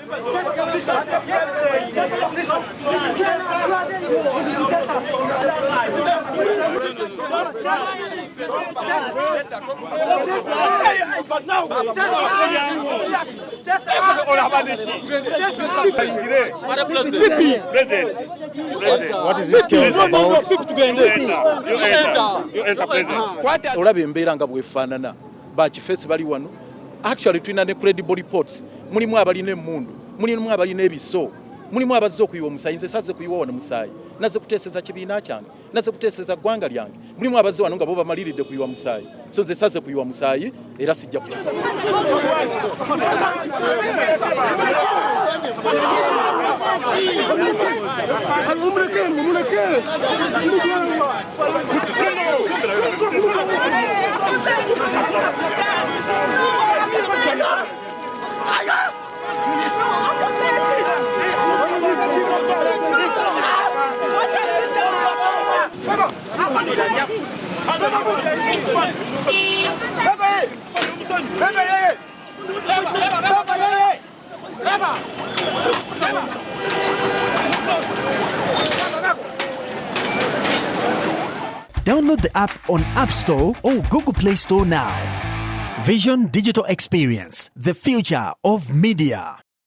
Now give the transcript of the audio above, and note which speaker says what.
Speaker 1: What is this case about? Olabe embeera nga bwefaanana bakifeesi bali wano. Actually tulina ne credible reports. Mulimu abalina emmundu, mulimu abalina ebiso, mulimu abazze okuyiwa omusaayi. Nze saze kuyiwa wano musaayi, naze kuteeseza kibiina kyange, naze kuteeseza ggwanga lyange. Mulimu abazze wano nga bo bamaliridde kuyiwa musaayi, so nze saze kuyiwa musaayi era sijja kukikola.
Speaker 2: Download the app on App Store or Google Play Store now. Vision Digital Experience, the future of media.